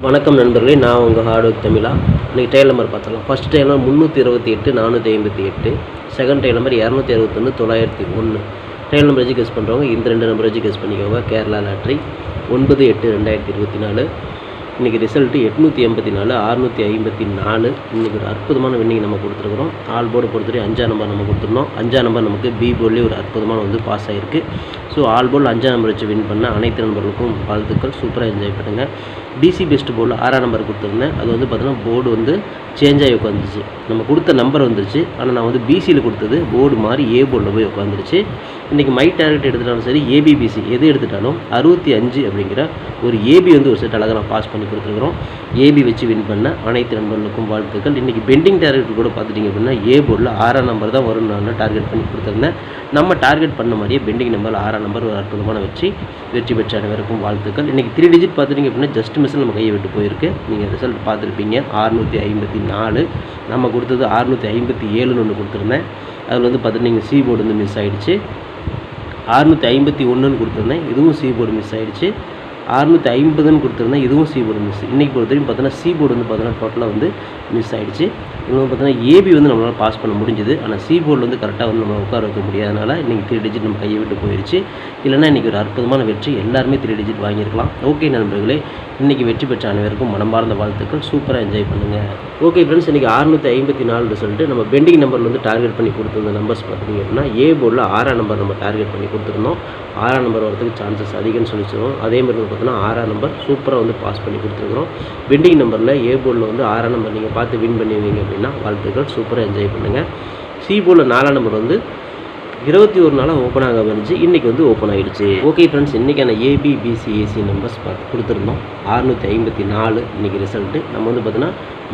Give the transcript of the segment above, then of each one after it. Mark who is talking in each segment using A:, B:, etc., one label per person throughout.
A: வணக்கம் நண்பர்களே, நான் உங்கள் ஹார்ட் ஒர்க் தமிழா. இன்றைக்கி ட்ரையல் நம்பர் பார்த்துடலாம். First trial number 328 458, second trial number 261 901. Trial number வச்சு கெஸ் பண்ணுறவங்க இந்த ரெண்டு நம்பர் வச்சு கெஸ் பண்ணிக்கோங்க. கேரளா லாட்ரி 9/8/2024. இன்றைக்கி ரிசல்ட்டு 884 654. இன்றைக்கி ஒரு அற்புதமான வின்னிங் நம்ம கொடுத்துருக்குறோம். ஆல் போர்டு பொறுத்தவரை 5ஆம் நம்பர் நம்ம கொடுத்துருந்தோம். 5ஆம் நம்பர் நமக்கு பி போர்ட்லேயே ஒரு அற்புதமான பாஸ் ஆகிருக்கு. ஸோ ஆல் போர்டில் 5ஆம் நம்பர் வச்சு வின் பண்ண அனைத்து நண்பர்களுக்கும் வாழ்த்துக்கள். சூப்பராக என்ஜாய் பண்ணுங்கள். டிசி பெஸ்ட் போர்டில் 6ஆம் நம்பர் கொடுத்துருந்தேன். அது பார்த்தீங்கன்னா போர்டு சேஞ்ச் ஆகி உட்காந்துருச்சு. நம்ம கொடுத்த நம்பர் வந்துருச்சு, ஆனால் நான் பிசியில் கொடுத்தது போர்டு மாதிரி ஏ போர்டில் போய் உட்காந்துருச்சு. இன்றைக்கி மை டார்கெட் எடுத்துட்டாலும் சரி, ஏபிபிசி எது எடுத்துட்டாலும் 65 அப்படிங்கிற ஒரு ஏபி ஒரு செட் அழகாக நான் பாஸ் பண்ணி கொடுத்துருக்குறோம். ஏபி வச்சு வின் பண்ண அனைத்து நண்பர்களுக்கும் வாழ்த்துக்கள். இன்றைக்கி பெண்டிங் டார்கெட் கூட பார்த்துட்டிங்க அப்படின்னா ஏ போர்டில் 6ஆம் நம்பர் தான் வரும் நான் டார்கெட் பண்ணி கொடுத்துருந்தேன். நம்ம டார்கெட் பண்ண மாதிரியே பெண்டிங் நம்பர் 6ஆம் நம்பர் ஒரு அற்புதமான வெற்றி பெற்ற அனைவருக்கும் வாழ்த்துக்கள். இன்றைக்கி 3 டிஜிட் பார்த்துட்டிங்க அப்படின்னா ஜஸ்ட் மிஸ்ஸில் நம்ம கையை விட்டு போயிருக்கு. நீங்கள் ரிசல்ட் பார்த்துருப்பீங்க. 654 நம்ம கொடுத்தது 657ன்னு ஒன்று கொடுத்துருந்தேன். அதில் பார்த்துட்டு நீங்கள் சி போர்டு மிஸ் ஆகிடுச்சு. 651ன்னு கொடுத்துருந்தேன், இதுவும் சி போர்டு மிஸ் ஆகிடுச்சு. 650ன்னு கொடுத்துருந்தேன், இதுவும் சி போர்டு மிஸ். இன்றைக்கி பொறுத்தவரைக்கும் பார்த்தோன்னா சி போர்டு பார்த்தோன்னா டோட்டலாக மிஸ் ஆகிடுச்சு. இன்னொன்று பார்த்தோன்னா ஏபி நம்மளால் பாஸ் பண்ண முடிஞ்சுது, ஆனால் சி போர்டில் கரெக்டாக நம்ம உட்கார வைக்க முடியாதனால இன்றைக்கி 3 டிஜிட் நம்ம கையை விட்டு போயிடுச்சு. இல்லைனா இன்றைக்கி ஒரு அற்புதமான வெற்றி, எல்லாருமே 3 டிஜிட் வாங்கியிருக்கலாம். ஓகே நண்பர்களே, இன்றைக்கி வெற்றி பெற்ற அனைவருக்கும் மனமார்ந்த வாழ்த்துக்கள். சூப்பராக என்ஜாய் பண்ணுங்கள். ஓகே ஃப்ரெண்ட்ஸ், இன்றைக்கி 654 ரிசல்ட்டு. நம்ம பெண்டிங் நம்பரில் டார்கெட் பண்ணி கொடுத்துருந்த நம்பர்ஸ் பார்த்திங்க அப்படின்னா ஏ போர்டில் 6ஆம் நம்பர் நம்ம டார்கெட் பண்ணி கொடுத்துருந்தோம். 6ஆம் நம்பர் வரதுக்கு சான்சஸ் அதிகம்னு சொல்லிச்சிருவோம். அதே மாதிரி பார்த்தோன்னா 6ஆம் நம்பர் சூப்பராக பாஸ் பண்ணி கொடுத்துருக்குறோம். பெண்டிங் நம்பரில் ஏ போர்டில் 6ஆம் நம்பர் நீங்கள் பார்த்து வின் பண்ணுவீங்க அப்படின்னா வாழ்த்துக்கள். சூப்பராக என்ஜாய் பண்ணுங்கள். சி போர்டில் 4ஆம் நம்பர் 21 நாளாக ஓப்பன் ஆக வந்துச்சு. இன்றைக்கி ஓப்பன் ஆகிடுச்சு. ஓகே ஃப்ரெண்ட்ஸ், இன்றைக்கான ஏபிபிசிஏசி நம்பர்ஸ் கொடுத்துருந்தோம். 654 இன்றைக்கி ரிசல்ட்டு. நம்ம பார்த்தோன்னா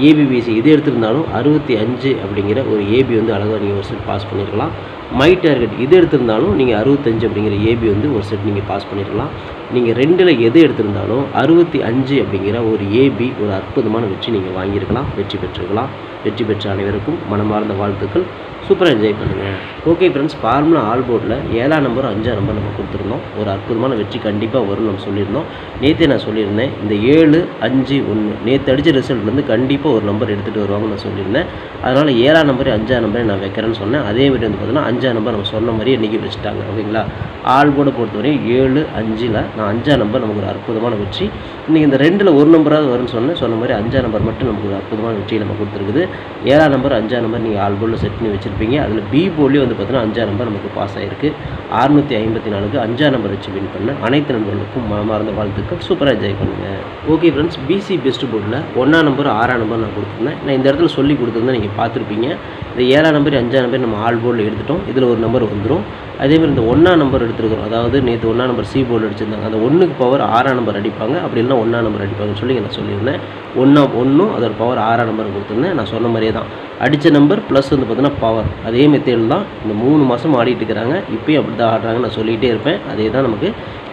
A: ஏபிபிசி இது எடுத்திருந்தாலும் 65 அப்படிங்கிற ஒரு ஏபி அழகாக நீங்கள் ஒரு செட் பாஸ் பண்ணியிருக்கலாம். மை டார்கெட் இது எடுத்திருந்தாலும் நீங்கள் 65 அப்படிங்கிற ஏபி ஒரு செட் நீங்கள் பாஸ் பண்ணியிருக்கலாம். நீங்கள் 2ல் எது எடுத்திருந்தாலும் 65 அப்படிங்கிற ஒரு ஏபி ஒரு அற்புதமான வெற்றி நீங்கள் வாங்கியிருக்கலாம், வெற்றி பெற்றிருக்கலாம். வெற்றி பெற்ற அனைவருக்கும் மனமார்ந்த வாழ்த்துக்கள். சூப்பராக என்ஜாய் பண்ணுங்கள். ஓகே ஃப்ரெண்ட்ஸ், ஃபார்முலா ஆல் போர்டில் 7ஆம் நம்பர் 5ஆம் நம்பர் நம்ம கொடுத்துருந்தோம். ஒரு அற்புதமான வெற்றி கண்டிப்பாக வரும்னு நம்ம சொல்லியிருந்தோம். நேற்றே நான் சொல்லியிருந்தேன், இந்த 7 5 1 நேற்று அடித்த ரிசல்ட்லேருந்து கண்டிப்பாக ஒரு நம்பர் எடுத்துகிட்டு வருவாங்கன்னு நான் சொல்லியிருந்தேன். அதனால் 7ஆம் நம்பர் 5ஆம் நம்பரை நான் வைக்கிறேன்னு சொன்னேன். அதே மாதிரி பார்த்தீங்கன்னா 5ஆம் நம்பர் நம்ம சொன்ன மாதிரி இன்றைக்கி வச்சுட்டாங்க. ஓகேங்களா, ஆல் போர்டை பொறுத்தவரையும் 7 5ல் நான் 5ஆம் நம்பர் நமக்கு ஒரு அற்புதமான வெற்றி. இன்றைக்கி இந்த 2ல் ஒரு நம்பராவது வரும்னு சொன்ன மாதிரி 5ஆம் நம்பர் மட்டும் நமக்கு ஒரு அற்புதமான வெற்றி நம்ம கொடுத்துருக்குது. 7ஆம் நம்பர் 5ஆம் நம்பர் நீங்கள் ஆல் போர்டில் செட் பண்ணி வச்சுருப்பீங்க. அதில் பி போர்ட்லேயும் பார்த்தீங்கன்னா 5ஆம் நம்பர் நமக்கு பாஸ் ஆகிருக்கு. 654 5ஆம் நம்பர் வச்சு வின் பண்ண அனைத்து நண்பர்களுக்கும் மனமார்ந்த வாழ்த்துக்கள். சூப்பராக என்ஜாய் பண்ணுங்கள். ஓகே ஃப்ரெண்ட்ஸ், பிசி பெஸ்ட் போர்டில் 1ஆம் நம்பர் 6ஆம் நம்பர் நான் கொடுத்துருந்தேன். நான் இந்த இடத்துல சொல்லி கொடுத்துருந்தேன், நீங்கள் பார்த்துருப்பீங்க. இந்த 7ஆம் நம்பர் 5ஆம் நம்பர் நம்ம ஆல் போர்டில் எடுத்துட்டோம். இதில் ஒரு நம்பர் வந்துடும். அதேமாதிரி இந்த 1ஆம் நம்பர் எடுத்துருக்கிறோம். அதாவது நேற்று 1ஆம் நம்பர் சி போர்டு அடிச்சிருந்தாங்க. அந்த 1க்கு பவர் 6ஆம் நம்பர் அடிப்பாங்க, அப்படி இல்லைனா 1ஆம் நம்பர் அடிப்பாங்கன்னு சொல்லி நான் சொல்லியிருந்தேன். 1 அதோட பவர் 6ஆம் நம்பர் கொடுத்துருந்தேன். நான் சொன்ன மாதிரியே தான் அடித்த நம்பர் ப்ளஸ் பார்த்தீங்கன்னா பவர் அதே மெத்தேடில் தான் இந்த 3 மாதம் ஆடிட்டு இருக்கிறாங்க. இப்போயும் அப்படி தான் ஆடுறாங்க. நான் சொல்லிகிட்டே இருப்பேன், அதே தான் நமக்கு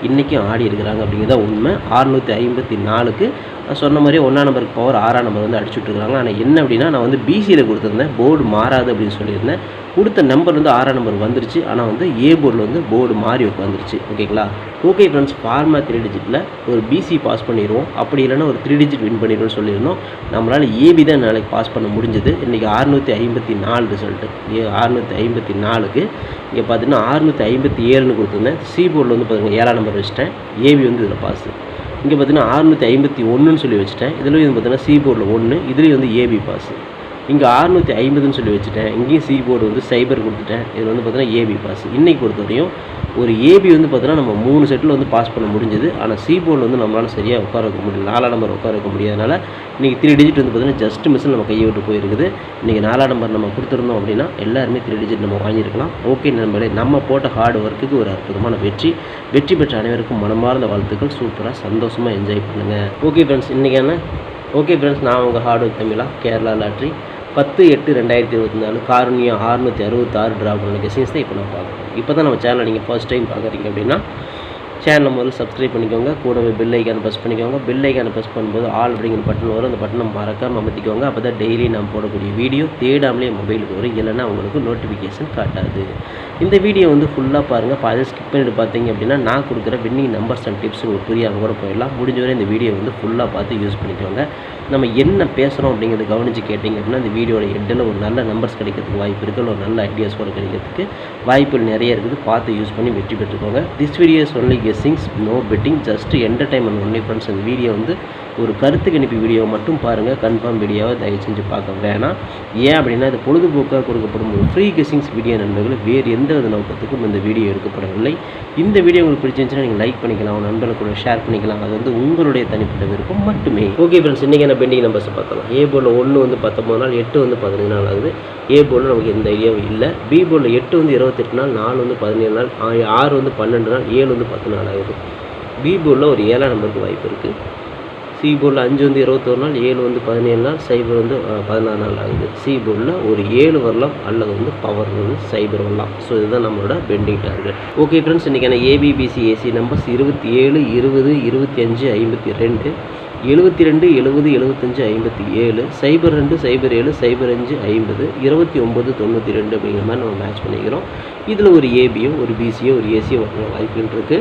A: இன்றைக்கும் ஆடி இருக்கிறாங்க அப்படிங்கிறத உண்மை. 654க்கு நான் சொன்ன மாதிரியே 1ஆம் நம்பருக்கு பவர் 6ஆம் நம்பர் அடிச்சுட்ருக்காங்க. ஆனால் என்ன அப்படின்னா, நான் பிசியில் கொடுத்துருந்தேன், போர்டு மாறாது அப்படின்னு சொல்லியிருந்தேன். கொடுத்த நம்பர் 6ஆம் நம்பர் வந்துருச்சு. ஆனால் ஏ போர்டில் போர்டு மாறி வந்துருச்சு. ஓகேங்களா. ஓகே ஃப்ரெண்ட்ஸ், ஃபார்மா 3 டிஜிட்டில் ஒரு பிசி பாஸ் பண்ணிடுவோம், அப்படி இல்லைன்னா ஒரு 3 டிஜிட் வின் பண்ணிடுவோம்னு சொல்லியிருந்தோம். நம்மளால் ஏபி தான் நாளைக்கு பாஸ் பண்ண முடிஞ்சது. இன்றைக்கி 654 ரிசல்ட்டு. 654க்கு இங்கே பார்த்தீங்கன்னா 657ன்னு கொடுத்துருந்தேன். சி போர்டில் பார்த்தீங்கன்னா 7ஆம் நம்பர் வச்சுட்டேன். ஏபி இதில் பாஸ். இங்கே பார்த்தீங்கன்னா 651ன்னு சொல்லி வச்சுட்டேன். இதுலேயும் பார்த்தீங்கன்னா சி போர்டில் 1, இதுலேயும் ஏபி பாஸ். இங்கே 650ன்னு சொல்லி வச்சுட்டேன். இங்கேயும் சி போர்டு சைபர் கொடுத்துட்டேன். இதில் பார்த்தீங்கன்னா ஏபி பாஸ். இன்றைக்கி பொறுத்தவரையும் ஒரு ஏபி பார்த்தீங்கன்னா நம்ம 3 செட்டில் பாஸ் பண்ண முடிஞ்சுது. ஆனால் சி போர்டில் நம்மளால் சரியாக உட்கார வைக்க முடியல. 4ஆம் நம்பர் உட்கார வைக்க முடியாதனால இன்றைக்கி 3 டிஜிட் பார்த்தீங்கன்னா ஜஸ்ட் மிஸ்ஸில் நம்ம கையை விட்டு போயிருக்குது. இன்றைக்கி 4ஆம் நம்பர் நம்ம கொடுத்துருந்தோம் அப்படின்னா எல்லாருமே 3 டிஜிட் நம்ம வாங்கியிருக்கலாம். ஓகே நண்பர்களே, நம்ம போட்ட ஹார்ட் ஒர்க்குக்கு ஒரு அற்புதமான வெற்றி பெற்ற அனைவருக்கும் மனமார்ந்த வாழ்த்துக்கள். சூப்பராக சந்தோஷமாக என்ஜாய் பண்ணுங்கள். ஓகே ஃப்ரெண்ட்ஸ், நான் உங்கள் ஹார்ட் ஒர்க் தமிழா. கேரளா லாட்ரி 10/8/2024 காரணியா 666 ட்ரா பண்ண கெஸிங்ஸ் தான் இப்போ நான் பார்க்குறோம். இப்போ தான் நம்ம சேனலை நீங்கள் ஃபர்ஸ்ட் டைம் பார்க்குறீங்க அப்படின்னா சேனலை முதல்ல சப்ஸ்கிரைப் பண்ணிக்கோங்க. கூடவே பெல் ஐக்கானை ப்ரெஸ் பண்ணிக்கோங்க. பெல் ஐக்கானை ப்ரெஸ் பண்ணும்போது ஆல் அப்படிங்கிற பட்டன் வரும். அந்த பட்டனை மறக்காமல் அமர்த்திக்கோங்க. அப்போ தான் டெய்லி நான் போடக்கூடிய வீடியோ தேடாமலே மொபைலுக்கு வரும். இல்லைன்னா உங்களுக்கு நோட்டிஃபிகேஷன் காட்டாது. இந்த வீடியோ வந்து ஃபுல்லாக பாருங்கள். அதை ஸ்கிப் பண்ணிட்டு பார்த்தீங்க அப்படின்னா நான் கொடுக்குற வின்னிங் நம்பர்ஸ் அண்ட் டிப்ஸ் உங்களுக்கு புரியாமல் கூட போயிடலாம். முடிஞ்ச வரை இந்த வீடியோ வந்து ஃபுல்லாக பார்த்து யூஸ் பண்ணிக்கோங்க. நம்ம என்ன பேசுகிறோம் அப்படிங்கிறத கவனித்து கேட்டிங்க அப்படின்னா இந்த வீடியோட எண்டில் ஒரு நல்ல நம்பர்ஸ் கிடைக்கிறதுக்கு வாய்ப்பு இருக்குது. ஒரு நல்ல ஐடியாஸ் கூட கிடைக்கிறதுக்கு வாய்ப்புகள் நிறைய இருக்குது. பார்த்து யூஸ் பண்ணி வெற்றி பெற்றுக்கோங்க. This video is only guessings, no betting, just entertainment only friends. இந்த வீடியோ வந்து ஒரு கருத்து கணிப்பு வீடியோ மட்டும் பாருங்கள். கன்ஃபார்ம் வீடியோவை தயவு செஞ்சு பார்க்க வேணாம். ஏன் அப்படின்னா இது பொழுதுபோக்காக கொடுக்கப்படும் ஒரு ஃப்ரீ கெஸ்ஸிங்ஸ் வீடியோ நண்பர்கள். வேறு எந்த வித நோக்கத்துக்கும் இந்த வீடியோ எடுக்கப்படவில்லை. இந்த வீடியோ உங்களுக்கு பிடிச்சிருந்துச்சுன்னா நீங்கள் லைக் பண்ணிக்கலாம், உங்கள் நண்பர்களுக்கு கூட ஷேர் பண்ணிக்கலாம். அது வந்து உங்களுடைய தனிப்பட்ட விருப்பம் மட்டுமே. ஓகே ஃப்ரெண்ட்ஸ், இன்றைக்கி என்ன பெண்டிங் நம்பர்ஸ் பார்க்கலாம். ஏ போர்டில் 1 வந்து 19 நாள், 8 வந்து 15 நாள் ஆகுது. ஏ போர்டில் நமக்கு எந்த ஐடியாவும் இல்லை. பி போர்டில் 8 வந்து 28 நாள், 4 வந்து 17 நாள், 6 வந்து 12 நாள், 7 வந்து 10 நாள் ஆகுது. பி போர்டில் ஒரு 7ஆம் நம்பருக்கு வாய்ப்பு இருக்குது. சி போர்டில் 5 வந்து 21 நாள், 7 வந்து 17 நாள், சைபர் வந்து 16 நாள் ஆகுது. சி போர்டில் ஒரு 7 வரலாம் அல்லது வந்து பவர் வந்து சைபர் வரலாம். ஸோ இதுதான் நம்மளோட பெண்டிங் டார்கெட். ஓகே ஃப்ரெண்ட்ஸ், இன்றைக்கான ஏபிபிசி ஏசி நம்பர்ஸ் 27, 20, 25, 52, 72, 70, 75, 57, 02, 07, 05, 50, 29, 92 அப்படிங்கிற மாதிரி நம்ம மேட்ச் பண்ணிக்கிறோம். இதில் ஒரு ஏபியோ ஒரு பிசியோ ஒரு ஏசியோ வர வாய்ப்புகள் இருக்குது.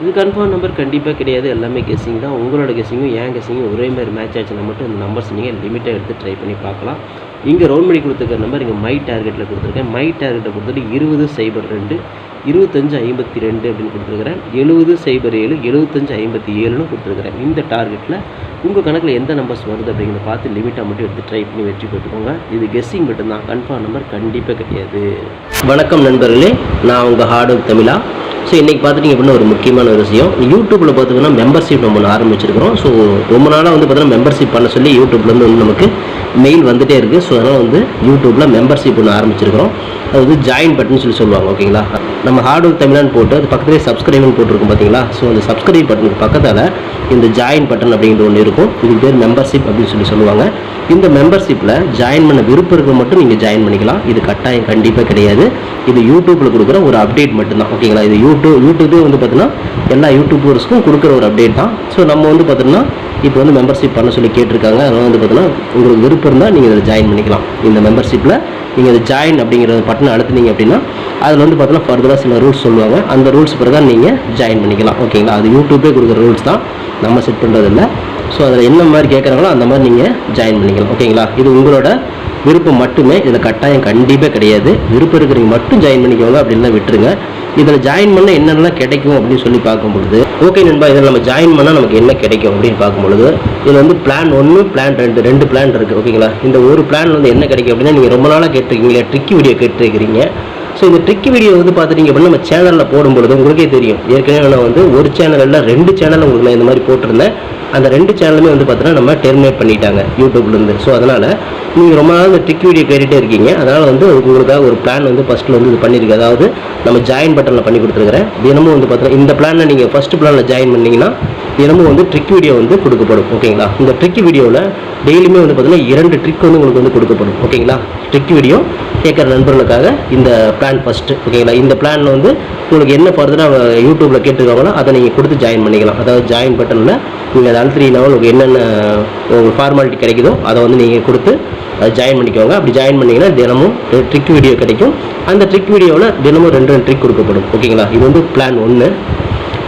A: இது கன்ஃபார்ம் நம்பர் கண்டிப்பாக கிடையாது. எல்லாமே கெஸ்ஸிங் தான். உங்களோட கெஸ்ஸிங்கும் என் கெஸ்ஸிங்கும் ஒரே மாதிரி மேட்ச் ஆச்சுன்னா மட்டும் இந்த நம்பர்ஸ் நீங்கள் லிமிட்டாக எடுத்து ட்ரை பண்ணி பார்க்கலாம். இங்கே ரவுண்ட் பண்ணி கொடுத்துருக்க நம்பர் இங்கே மை டார்கெட்டில் கொடுத்துருக்கேன். மை டார்கெட்டை கொடுத்துட்டு 20, 02, 25, 52 அப்படின்னு கொடுத்துருக்கிறேன். 70, 07, 75, 57ன்னு கொடுத்துருக்கிறேன். இந்த டார்கெட்டில் உங்கள் கணக்கில் எந்த நம்பர்ஸ் வருது அப்படிங்கிறத பார்த்து லிமிட்டாக மட்டும் எடுத்து ட்ரை பண்ணி வெற்றி பெற்றுக்கோங்க. இது கெஸ்ஸிங் மட்டும்தான், கன்ஃபார்ம் நம்பர் கண்டிப்பாக கிடையாது. வணக்கம் நண்பர்களே, நான் உங்கள் ஹார்டு தமிழா. ஸோ இன்றைக்கி பார்த்துட்டிங்க அப்படின்னா ஒரு முக்கியமான ஒரு விஷயம், யூடியூப்பில் பார்த்திங்கன்னா மெம்பர்ஷிப் நம்ம ஒன்று ஆரம்பிச்சிருக்கிறோம். ஸோ ரொம்ப நாளாக வந்து பார்த்திங்கன்னா மெம்பர்ஷிப் பண்ண சொல்லி யூடியூப்லேருந்து வந்து நமக்கு மெயில் வந்துகிட்டே இருக்குது. ஸோ அதனால் வந்து யூடியூப்பில் மெம்பர்ஷிப் ஒன்று ஆரம்பிச்சிருக்கிறோம். அது வந்து ஜாயின் பட்டன் சொல்லி சொல்லுவாங்க. ஓகேங்களா, நம்ம ஹார்டு தமிழான்னு போட்டு அது பக்கத்துலேயே சப்ஸ்கிரைப்னு போட்டிருக்கும் பார்த்தீங்களா. ஸோ அந்த சப்ஸ்கிரைப் பட்டனுக்கு பக்கத்தில் இந்த ஜாயின் பட்டன் அப்படிங்கிற ஒன்று இருக்கும். இது பேர் மெம்பர்ஷிப் அப்படின்னு சொல்லி சொல்லுவாங்க. இந்த மெம்பர்ஷிப்பில் ஜாயின் பண்ண விருப்பம் இருக்க மட்டும் நீங்கள் ஜாயின் பண்ணிக்கலாம். இது கட்டாயம் கண்டிப்பாக கிடையாது. இது யூடியூப்பில் கொடுக்குற ஒரு அப்டேட் மட்டும்தான். ஓகேங்களா, இது யூடியூபே வந்து பார்த்தீங்கன்னா எல்லா யூடியூபர்ஸ்க்கும் கொடுக்குற ஒரு அப்டேட் தான். ஸோ நம்ம வந்து பார்த்தீங்கன்னா இப்போ வந்து மெம்பர்ஷிப் பண்ண சொல்லி கேட்டிருக்காங்க. அதனால் வந்து பார்த்தீங்கன்னா உங்களுக்கு விருப்பம் இருந்தால் நீங்கள் இதில் ஜாயின் பண்ணிக்கலாம். இந்த மெம்பர்ஷிப்பில் நீங்கள் இதை ஜாயின் அப்படிங்கிற பட்டனை அழுத்தினீங்க அப்படின்னா அதில் வந்து பார்த்தீங்கன்னா ஃபர்தராக சில ரூல்ஸ் சொல்லுவாங்க. அந்த ரூல்ஸ் பிரகாரம் நீங்கள் ஜாயின் பண்ணிக்கலாம். ஓகேங்களா, அது யூடியூபே கொடுக்குற ரூல்ஸ் தான், நம்ம செட் பண்ணுறதில்ல. ஸோ அதில் என்ன மாதிரி கேட்குறாங்களோ அந்த மாதிரி நீங்கள் ஜாயின் பண்ணிக்கலாம். ஓகேங்களா, இது உங்களோட விருப்பம் மட்டுமே. இதில் கட்டாயம் கண்டிப்பாக கிடையாது. விருப்பம் இருக்கிறவங்க மட்டும் ஜாயின் பண்ணிக்கோங்க, அப்படின்லாம் விட்டுருங்க. இதில் ஜாயின் பண்ணால் என்னென்னலாம் கிடைக்கும் அப்படின்னு சொல்லி பார்க்கும்பொழுது, ஓகே நண்பா, இதில் நம்ம ஜாயின் பண்ணால் நமக்கு என்ன கிடைக்கும் அப்படின்னு பார்க்கும்பொழுது, இதில் வந்து பிளான் 1, பிளான் 2, 2 பிளான் இருக்குது. ஓகேங்களா, இந்த ஒரு பிளான் வந்து என்ன கிடைக்கும் அப்படின்னா, நீங்கள் ரொம்ப நாளாக கேட்டிருக்கீங்களா, ட்ரிக்கி வீடியோ கேட்டிருக்கிறீங்க. ஸோ இந்த ட்ரிக்கி வீடியோ வந்து பார்த்துட்டிங்க அப்படின்னா நம்ம சேனலில் போடும்பொழுது உங்களுக்கே தெரியும். ஏற்கனவே நான் வந்து ஒரு சேனலில் 2 சேனல் உங்களுக்கு நான் இந்த மாதிரி போட்டிருந்தேன். அந்த 2 சேனலுமே வந்து பார்த்தீங்கன்னா நம்ம டெர்மினேட் பண்ணிட்டாங்க யூடியூப்லேருந்து. ஸோ அதனால் நீங்கள் ரொம்ப நாள் இந்த ட்ரிக் வீடியோ கேட்டுகிட்டே இருக்கீங்க. அதனால் வந்து உங்களுக்காக ஒரு பிளான் வந்து ஃபஸ்ட்டில் வந்து இது பண்ணியிருக்கு. அதாவது நம்ம ஜாயின் பட்டனில் பண்ணி கொடுத்துருக்குறேன். தினமும் வந்து பார்த்தீங்கன்னா இந்த பிளானில் நீங்கள் ஃபஸ்ட்டு பிளானில் ஜாயின் பண்ணிங்கன்னா தினமும் வந்து ட்ரிக் வீடியோ வந்து கொடுக்கப்படும். ஓகேங்களா, இந்த ட்ரிக் வீடியோவில் டெய்லியுமே வந்து பார்த்தீங்கன்னா 2 ட்ரிக் வந்து உங்களுக்கு வந்து கொடுக்கப்படும். ஓகேங்களா, ட்ரிக் வீடியோ கேட்குற நண்பர்களுக்காக இந்த பிளான் ஃபஸ்ட்டு. ஓகேங்களா, இந்த பிளானில் வந்து உங்களுக்கு என்ன ஃபர்தராக யூடியூப்பில் கேட்டுருக்காங்களோ அதை நீங்கள் கொடுத்து ஜாயின் பண்ணிக்கலாம். அதாவது ஜாயின் பட்டனில் நீங்கள் அதை அழுத்தினா உங்களுக்கு என்னென்ன உங்களுக்கு ஃபார்மாலிட்டி கிடைக்குதோ அதை வந்து நீங்கள் கொடுத்து அதை ஜாயின் பண்ணிக்கோங்க. அப்படி ஜாயின் பண்ணிங்கன்னா தினமும் ட்ரிக் வீடியோ கிடைக்கும். அந்த ட்ரிக் வீடியோவில் தினமும் 2 ட்ரிக் கொடுக்கப்படும். ஓகேங்களா, இது வந்து பிளான் 1.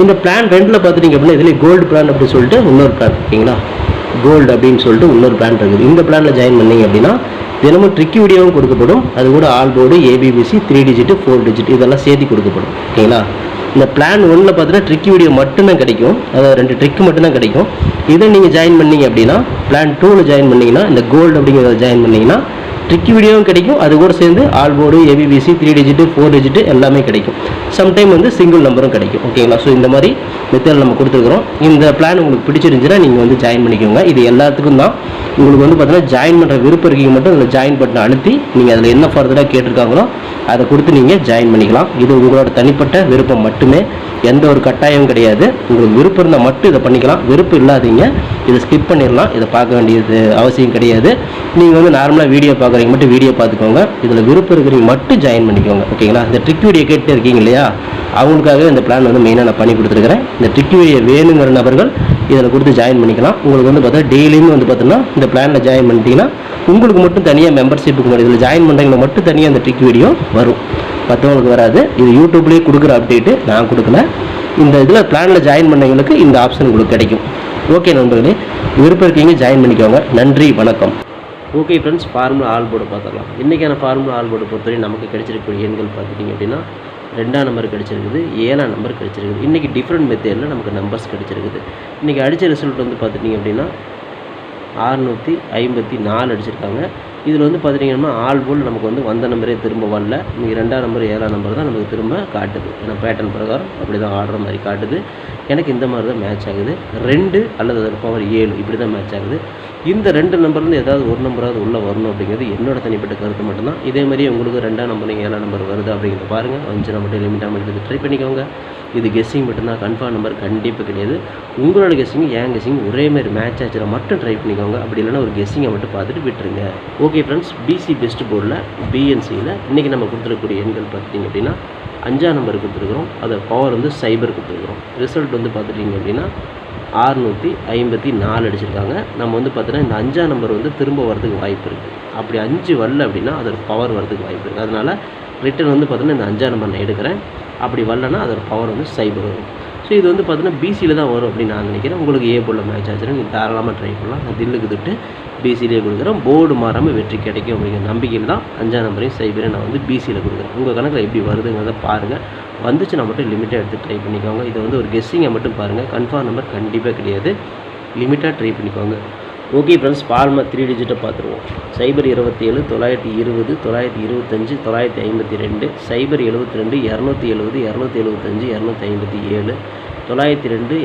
A: இந்த பிளான் 2ல் பார்த்துட்டிங்க அப்படின்னா இதில் கோல்டு பிளான் அப்படின்னு சொல்லிட்டு இன்னொரு பிளான். ஓகேங்களா, கோல்டு அப்படின்னு சொல்லிட்டு இன்னொரு பிளான் இருக்குது. இந்த பிளானில் ஜாயின் பண்ணிங்க அப்படின்னா தினமும் ட்ரிக்கி வீடியோவும் கொடுக்கப்படும். அது கூட all board, ABBC, 3 digit, 4 digit இதெல்லாம் சேர்த்து கொடுக்கப்படும். ஓகேங்களா, இந்த பிளான் 1ல் பார்த்தீங்கன்னா ட்ரிக்கி வீடியோ மட்டும்தான் கிடைக்கும். அதாவது 2 ட்ரிக் மட்டும்தான் கிடைக்கும். இதை நீங்கள் ஜாயின் பண்ணீங்க அப்படின்னா பிளான் 2ல் ஜாயின் பண்ணிங்கன்னா இந்த கோல்டு அப்படிங்கிறத ஜாயின் பண்ணிங்கன்னா ட்ரிக்கி வீடியோவும் கிடைக்கும். அது கூட சேர்ந்து all board, ABBC, 3 digit, 4 digit எல்லாமே கிடைக்கும். சம்டைம் வந்து சிங்கிள் நம்பரும் கிடைக்கும். ஓகேங்களா, ஸோ இந்த மாதிரி மெத்தட் நம்ம கொடுத்துருக்குறோம். இந்த பிளான் உங்களுக்கு பிடிச்சிருந்துச்சுன்னா நீங்கள் வந்து ஜாயின் பண்ணிக்கோங்க. இது எல்லாத்துக்கும் தான். உங்களுக்கு வந்து பார்த்தீங்கன்னா ஜாயின் பண்ணுற விருப்பம் இருக்கீங்க மட்டும் அதில் ஜாயின் பட்டனை அழுத்தி நீங்கள் அதில் என்ன ஃபர்தராக கேட்டிருக்காங்களோ அதை கொடுத்து நீங்கள் ஜாயின் பண்ணிக்கலாம். இது உங்களோட தனிப்பட்ட விருப்பம் மட்டுமே, எந்த ஒரு கட்டாயமும் கிடையாது. உங்களுக்கு விருப்பம் இருந்தால் மட்டும் இதை பண்ணிக்கலாம். விருப்பம் இல்லாதீங்க இதை ஸ்கிப் பண்ணிடலாம். இதை பார்க்க வேண்டியது அவசியம் கிடையாது. நீங்கள் வந்து நார்மலாக வீடியோ பார்க்குற வரைக்கும் மட்டும் வீடியோ பார்த்துக்கோங்க. இதில் விருப்பம் இருக்கிறவங்க மட்டும் ஜாயின் பண்ணிக்கோங்க. ஓகேங்களா? இந்த ட்ரிக் வீடியோ கேட்டு இருக்கீங்க இல்லையா, அவங்களுக்காகவே இந்த பிளான் வந்து மெயினாக நான் பண்ணி கொடுத்துருக்கிறேன். இந்த ட்ரிக் வீடியோ வேணுங்கிற நபர்கள் இதில் கொடுத்து ஜாயின் பண்ணிக்கலாம். உங்களுக்கு வந்து பார்த்தா டெய்லியுமே வந்து பார்த்தோன்னா இந்த பிளானில் ஜாயின் பண்ணிட்டீங்கன்னா உங்களுக்கு மட்டும் தனியாக மெம்பர்ஷிப்புக்கு மட்டும் இதில் ஜாயின் பண்ணுறவங்க மட்டும் தனியாக அந்த ட்ரிக் வீடியோ வரும், மற்றவங்களுக்கு வராது. இது யூடியூப்லேயே கொடுக்குற அப்டேட்டு, நான் கொடுக்கல. இந்த இதில் பிளானில் ஜாயின் பண்ணவங்களுக்கு இந்த ஆப்ஷன் உங்களுக்கு கிடைக்கும். ஓகே நண்பர்களே, விருப்பம் இருக்கீங்க ஜாயின் பண்ணிக்கோங்க. நன்றி, வணக்கம். Okay friends, formula all board பார்த்துக்கலாம். இன்றைக்கான ஃபார்முலா ஆல் போர்டு பொறுத்தவரை நமக்கு கிடைச்சிருக்கக்கூடிய எண்கள் பார்த்துட்டிங்க அப்படின்னா 2ஆம் நம்பர் கிடச்சிருக்குது, 7ஆம் நம்பர் கிடச்சிருக்குது. இன்றைக்கி டிஃப்ரெண்ட் மெத்தேடில் நமக்கு நம்பர்ஸ் கிடச்சிருக்குது. இன்றைக்கி அடித்த ரிசல்ட் வந்து பார்த்துட்டிங்க அப்படின்னா 654 அடிச்சிருக்காங்க. இதில் வந்து பார்த்துட்டிங்கன்னா ஆல் போல் நமக்கு வந்து வந்த நம்பரே திரும்ப வரல. இன்றைக்கி 2ஆம் நம்பர் 7ஆம் நம்பர் தான் நமக்கு திரும்ப காட்டுது. ஏன்னா பேட்டர்ன் பிரகாரம் அப்படி தான் ஆடுற மாதிரி காட்டுது. எனக்கு இந்த மாதிரி தான் மேட்ச் ஆகுது. 2 அல்லது அதோட பவர் 7 இப்படி தான் மேட்ச் ஆகுது. இந்த 2 நம்பர்லேருந்து ஏதாவது ஒரு நம்பராவது உள்ளே வரணும் அப்படிங்கிறது என்னோட தனிப்பட்ட கருத்து மட்டும்தான். இதே மாதிரியே உங்களுக்கு 2ஆம் நம்பர் 7ஆம் நம்பர் வருது அப்படிங்கிறத பாருங்கள். வந்துச்சுன்னா மட்டும் லிமிட்டாக மட்டும் ட்ரை பண்ணிக்கோங்க. இது கெஸ்ஸிங் மட்டும்தான், கன்ஃபார்ம் நம்பர் கண்டிப்பாக கிடையாது. உங்களோட கெஸ்ஸிங் என் கெஸ்ஸிங் ஒரே மாதிரி மேட்ச் ஆச்சுன்னா மட்டும் ட்ரை பண்ணிக்கோங்க. அப்படி இல்லைன்னா ஒரு கெஸ்ஸிங்கை மட்டும் பார்த்துட்டு விட்டுருங்க. ஓகே ஃப்ரெண்ட்ஸ், பிசி பெஸ்ட் போர்டில் பிஎன்சியில் இன்றைக்கி நம்ம கொடுத்துருக்கக்கூடிய எண்கள் பார்த்துட்டிங்க அப்படின்னா 5ஆம் நம்பர் கொடுத்துருக்குறோம். அதை பவர் வந்து சைபர் கொடுத்துருக்குறோம். ரிசல்ட் வந்து பார்த்துட்டிங்க அப்படின்னா 654 அடிச்சிருக்காங்க. நம்ம வந்து பார்த்தீங்கன்னா இந்த 5ஆம் நம்பர் வந்து திரும்ப வரதுக்கு வாய்ப்பு இருக்குது. அப்படி 5 வரல அப்படின்னா அதோட பவர் வரதுக்கு வாய்ப்பு இருக்குது. அதனால் ரிட்டன் வந்து பார்த்தீங்கன்னா இந்த 5ஆம் நம்பர் நான் எடுக்கிறேன். அப்படி வரலன்னா அதோட பவர் வந்து சைபர் வரும். ஸோ இது வந்து பார்த்தீங்கன்னா பிசியில் தான் வரும் அப்படின்னு நான் நினைக்கிறேன். உங்களுக்கு ஏ போர்டில் மேட்ச் ஆச்சுன்னா நீங்கள் தாராளமாக ட்ரை பண்ணலாம். நான் தில்லுக்கு தொட்டு பிசியிலே கொடுக்குறேன். போர்டு மாறாமல் வெற்றி கிடைக்கும் அப்படிங்கிற நம்பிக்கையில் தான் 5ஆம் நம்பரையும் சைபரையும் நான் வந்து பிசியில் கொடுக்குறேன். உங்கள் கணக்கில் எப்படி வருதுங்கிறத பாருங்கள். வந்துச்சுன்னா மட்டும் லிமிட்டாக எடுத்து ட்ரை பண்ணிக்கோங்க. இது வந்து ஒரு கெஸ்ஸிங்கை மட்டும் பாருங்கள். கன்ஃபார்ம் நம்பர் கண்டிப்பாக கிடையாது. லிமிட்டாக ட்ரை பண்ணிக்கோங்க. ஓகே ஃப்ரெண்ட்ஸ், ஃபார்முலா 3 டிஜிட்டை பார்த்துருவோம். 027 920 925 952 072 270 275 257 902 207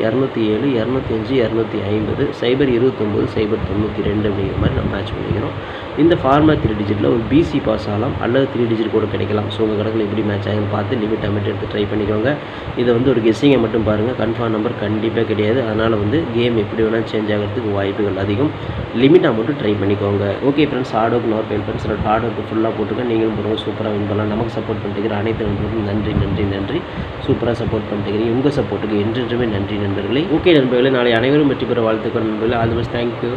A: 205 250 029 092 அப்படிங்கிற மாதிரி நம்ம மேட்ச் பண்ணிக்கிறோம். இந்த ஃபார்முலா 3 டிஜிட்டில் ஒரு பிசி பாஸ் ஆகலாம் அல்லது 3 டிஜிட் கூட கிடைக்கலாம். ஸோ உங்கள் கணக்கில் எப்படி மேட்ச் ஆகுன்னு பார்த்து லிமிட் அமௌண்ட் எடுத்து ட்ரை பண்ணிக்கோங்க. இதை வந்து ஒரு கெஸ்ஸிங்கை மட்டும் பாருங்கள். கன்ஃபார்ம் நம்பர் கண்டிப்பாக கிடையாது. அதனால் வந்து கேம் எப்படி வேணால் சேஞ்ச் ஆகிறதுக்கு வாய்ப்புகள் அதிகம். லிமிட்டாக மட்டும் ட்ரை பண்ணிக்கோங்க. Okay friends, hard work nor pain friends. என்னோட ஹார்ட் ஒர்க்கு ஃபுல்லாக போட்டுருக்கேன். நீங்களும் போடுங்க, சூப்பராக வின் பண்ணலாம். நமக்கு சப்போர்ட் பண்ணிட்டு அனைத்து நண்பர்களுக்கும் நன்றி நன்றி நன்றி. சூப்பராக சப்போர்ட் பண்ணிட்டு உங்கள் சப்போர்ட்டுக்கு என்றென்றுமே நன்றி நண்பர்களே. ஓகே நண்பர்களே, நாளை அனைவரும் வெற்றி பெற வாழ்த்துக்கள் நண்பர்களே. All the best. தேங்க்யூ.